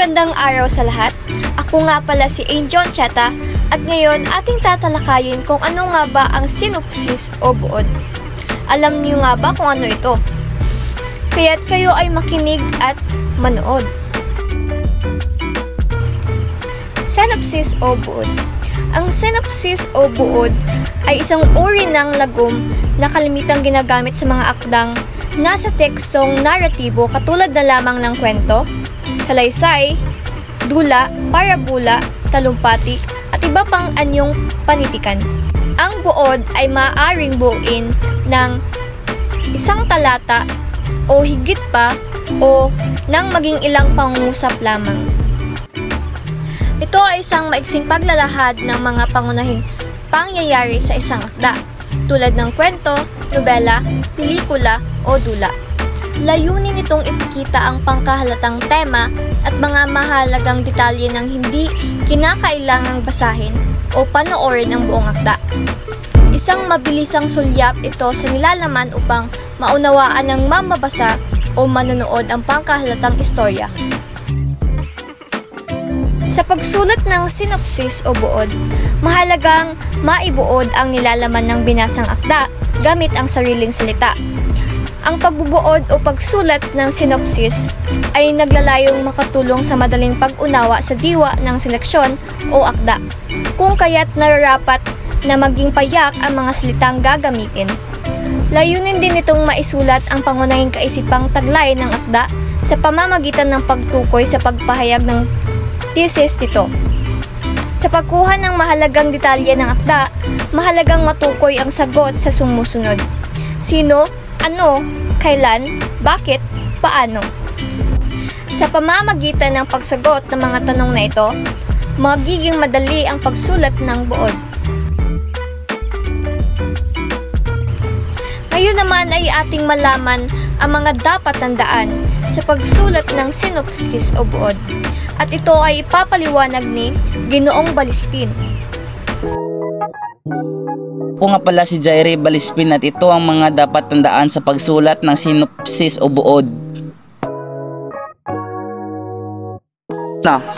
Magandang araw sa lahat. Ako nga pala si Angel Cheta at ngayon ating tatalakayin kung ano nga ba ang synopsis o buod. Alam niyo nga ba kung ano ito? Kaya't kayo ay makinig at manood. Synopsis o buod. Ang synopsis o buod ay isang uri ng lagom na kalimitang ginagamit sa mga akdang nasa tekstong naratibo katulad na lamang ng kwento, salaysay, dula, parabola, talumpati, at iba pang anyong panitikan. Ang buod ay maaaring buuin ng isang talata o higit pa o ng maging ilang pangungusap lamang. Ito ay isang maiksing paglalahad ng mga pangunahing pangyayari sa isang akda, tulad ng kwento, nobela, pelikula o dula. Layunin nitong ipakita ang pangkahalatang tema at mga mahalagang detalye ng hindi kinakailangang basahin o panoorin ang buong akda. Isang mabilisang sulyap ito sa nilalaman upang maunawaan ng mamabasa o manonood ang pangkahalatang istorya. Sa pagsulat ng synopsis o buod, mahalagang maibuod ang nilalaman ng binasang akda gamit ang sariling salita. Ang pagbubuod o pagsulat ng synopsis ay naglalayong makatulong sa madaling pag-unawa sa diwa ng seleksyon o akda, kung kaya't nararapat na maging payak ang mga salitang gagamitin. Layunin din itong maisulat ang pangunahing kaisipang taglay ng akda sa pamamagitan ng pagtukoy sa pagpahayag ng thesis nito. Sa pagkuha ng mahalagang detalye ng akda, mahalagang matukoy ang sagot sa sumusunod. Sino, ano, kailan, bakit, paano. Sa pamamagitan ng pagsagot ng mga tanong na ito, magiging madali ang pagsulat ng buod. Ngayon naman ay ating malaman ang mga dapat tandaan sa pagsulat ng synopsis o buod. At ito ay ipapaliwanag ni Ginoong Balispin. Ako nga pala si Jaire Balispin at ito ang mga dapat tandaan sa pagsulat ng synopsis o buod.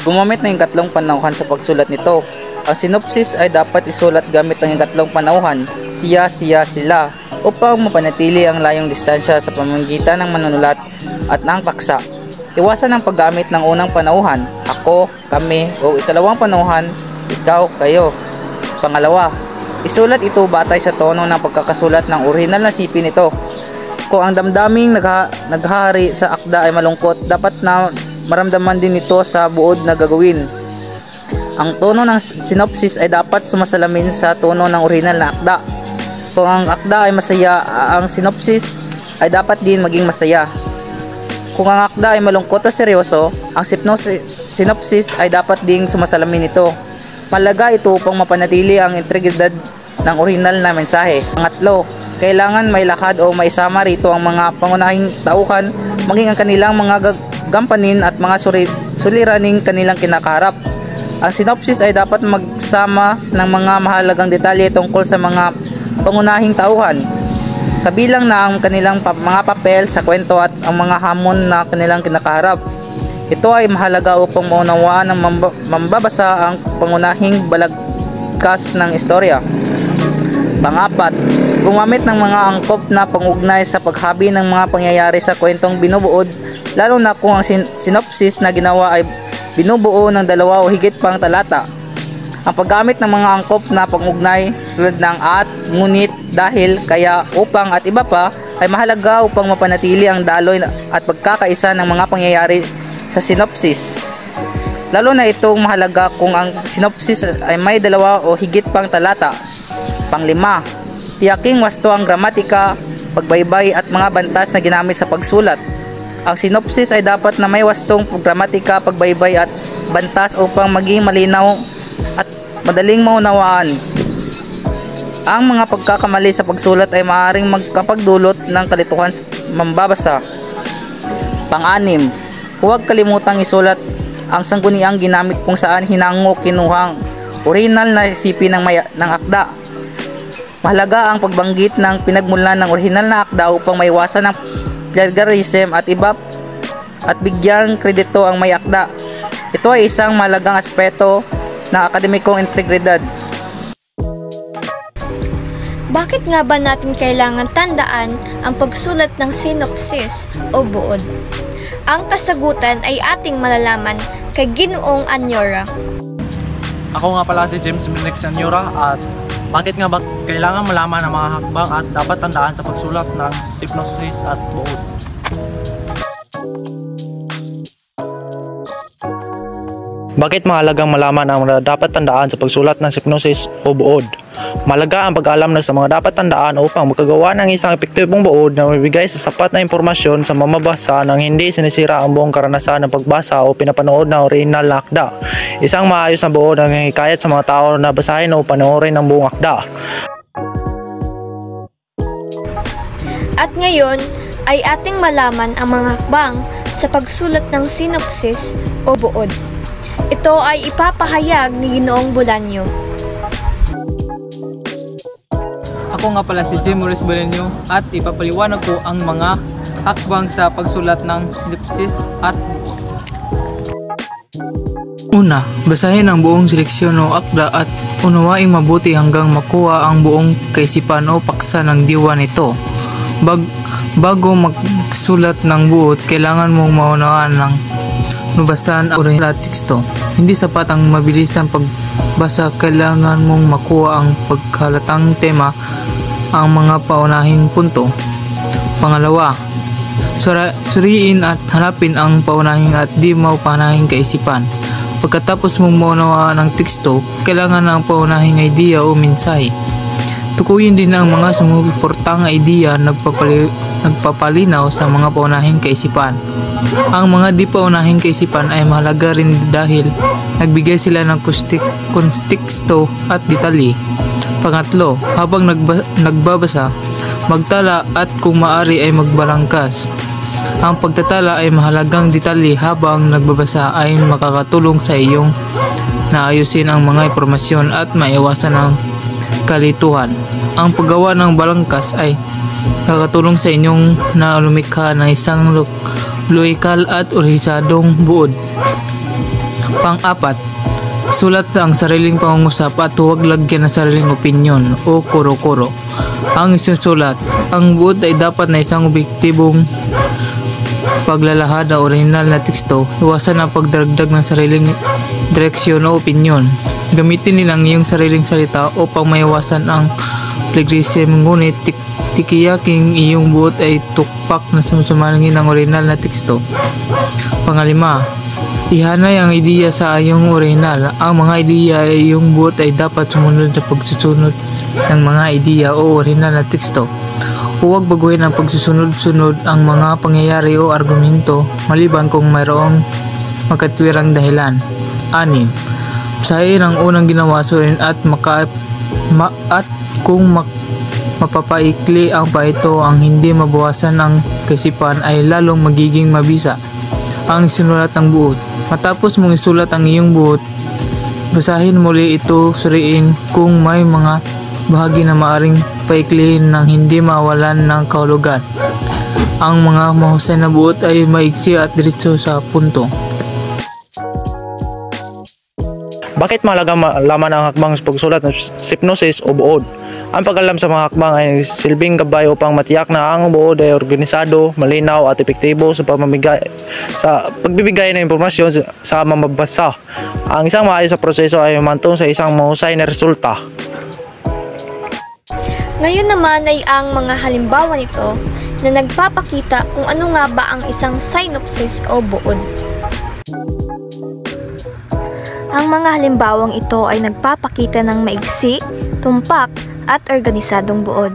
Gumamit ng ikatlong panauhan sa pagsulat nito. Ang synopsis ay dapat isulat gamit ng ikatlong panauhan, siya, sila, upang mapanatili ang layong distansya sa pamamagitan ng manunulat at ng paksa. Iwasan ang paggamit ng unang panauhan, ako, kami, o ikalawang panauhan, ikaw, kayo. Pangalawa, isulat ito batay sa tono ng pagkakasulat ng orihinal na sipin nito. Kung ang damdaming naghahari sa akda ay malungkot, dapat na maramdaman din ito sa buod na gagawin. Ang tono ng synopsis ay dapat sumasalamin sa tono ng orihinal na akda. Kung ang akda ay masaya, ang synopsis ay dapat din maging masaya. Kung ang akda ay malungkot o seryoso, ang synopsis ay dapat ding sumasalamin nito. Malaga ito upang mapanatili ang integridad ng orihinal na mensahe. Pangatlo, kailangan may lakad o maisama rito ang mga pangunahing tauhan, maging ang kanilang mga gampanin at mga suliraning kanilang kinakaharap. Ang synopsis ay dapat magsama ng mga mahalagang detalye tungkol sa mga pangunahing tauhan, kabilang na ang kanilang mga papel sa kwento at ang mga hamon na kanilang kinakaharap. Ito ay mahalaga upang maunawaan ng mambabasa ang pangunahing balagkas ng istorya. Pangapat, gumamit ng mga angkop na pangugnay sa paghabi ng mga pangyayari sa kwentong binubuod, lalo na kung ang synopsis na ginawa ay binubuo ng dalawa o higit pang talata. Ang paggamit ng mga angkop na pangugnay tulad ng at, ngunit, dahil, kaya, upang at iba pa ay mahalaga upang mapanatili ang daloy at pagkakaisa ng mga pangyayari sa synopsis. Lalo na itong mahalaga kung ang synopsis ay may dalawa o higit pang talata. Panglima, tiyaking wasto ang gramatika, pagbaybay at mga bantas na ginamit sa pagsulat. Ang synopsis ay dapat na may wastong gramatika, pagbaybay at bantas upang maging malinaw at madaling maunawaan. Ang mga pagkakamali sa pagsulat ay maaaring magkapagdulot ng kalituhan sa mambabasa. Pang-anim, huwag kalimutang isulat ang sangguniang ginamit kung saan hinango kinuhang orihinal na isipin ng akda. Mahalaga ang pagbanggit ng pinagmulan ng orihinal na akda upang maiwasan ang plagiarism at iba at bigyang kredito ang may akda. Ito ay isang mahalagang aspeto ng akademikong integridad. Bakit nga ba natin kailangan tandaan ang pagsulat ng sinopsis o buod? Ang kasagutan ay ating malalaman kay Ginoong Anyora. Ako nga pala si James Minex Anyora at bakit nga ba kailangan malaman ang mga hakbang at dapat tandaan sa pagsulat ng sinopsis at buod? Bakit mahalagang malaman ang mga dapat tandaan sa pagsulat ng sinopsis o buod? Mahalaga ang pag-alam sa mga dapat tandaan upang makagawa ng isang epektibong buod na mabibigay sa sapat na impormasyon sa mamabasa nang hindi sinisira ang buong karanasan ng pagbasa o pinapanood na orihinal na akda. Isang maayos na buod ang hikayat sa mga tao na basahin o panoorin ang buong akda. At ngayon ay ating malaman ang mga hakbang sa pagsulat ng sinopsis o buod. Ito ay ipapahayag ni Ginoong Bolaño. Ako nga pala si Jim Morris Bolaño at ipapaliwanag ko ang mga hakbang sa pagsulat ng sinopsis at Una, basahin ang buong seleksyon o akda at unawaing mabuti hanggang makuha ang buong kaisipan o paksa ng diwa nito. Bago magsulat ng buod, kailangan mong maunawaan ng mabasahan ang orihinal at teksto. Hindi sapat ang mabilisang pagbasa, kailangan mong makuha ang paghalatang tema, ang mga paunahing punto. Pangalawa, suriin at hanapin ang paunahing at di maupanahing kaisipan. Pagkatapos mong maunawaan ang teksto, kailangan ang paunahing idea o mensahe. Tukuyin din ang mga sumuportang idea nagpapalinaw sa mga paunahing kaisipan. Ang mga di paunahing kaisipan ay mahalaga rin dahil nagbigay sila ng konteksto at detalye. Pangatlo, habang nagbabasa, magtala at kung maaari ay magbalangkas. Ang pagtatala ay mahalagang detalye habang nagbabasa ay makakatulong sa iyong naayusin ang mga impormasyon at maiwasan ang kalituhan. Ang paggawa ng balangkas ay nakakatulong sa inyong na lumikha ng isang loikal at organisadong buod. Pang-apat, sulat ang sariling pangungusap at huwag lagyan ng sariling opinyon o kuro-kuro. Ang isusulat, ang buod ay dapat na isang obiktibong paglalahad ng orihinal na teksto. Iwasan ang pagdaragdag ng sariling direksyon o opinyon. Gamitin nilang iyong sariling salita upang maiwasan ang plagiarism, ngunit tikiyaking iyong buod ay tukpak na sumusumalangin ng orihinal na teksto. Pangalima, ihanay ang ideya sa iyong orihinal. Ang mga ideya ay iyong buod ay dapat sumunod sa pagsusunod ng mga ideya o orihinal na teksto. Huwag baguhin ang pagsusunod-sunod ang mga pangyayari o argumento maliban kung mayroong makatwirang dahilan. 6. Basahin ang unang ginawa surin at kung mapapaikli ang paito ang hindi mabawasan ng kaisipan ay lalong magiging mabisa ang sinulat ng buod. Matapos mong isulat ang iyong buod, basahin muli ito, suriin kung may mga bahagi na maaring paiklihin nang hindi mawalan ng kahulugan. Ang mga mahusay na buod ay maigsi at diretso sa punto. Bakit mahalaga malaman ang hakbang sa pagsulat ng sinopsis o buod? Ang pag-alam sa mga hakbang ay silbing gabay upang matiyak na ang buod ay organisado, malinaw at epektibo sa pagbibigay ng impormasyon sa mamabasa. Ang isang maayos sa proseso ay humantong sa isang mahusay na resulta. Ngayon naman ay ang mga halimbawa nito na nagpapakita kung ano nga ba ang isang synopsis o buod. Ang mga halimbawang ito ay nagpapakita ng maigsi, tumpak at organisadong buod.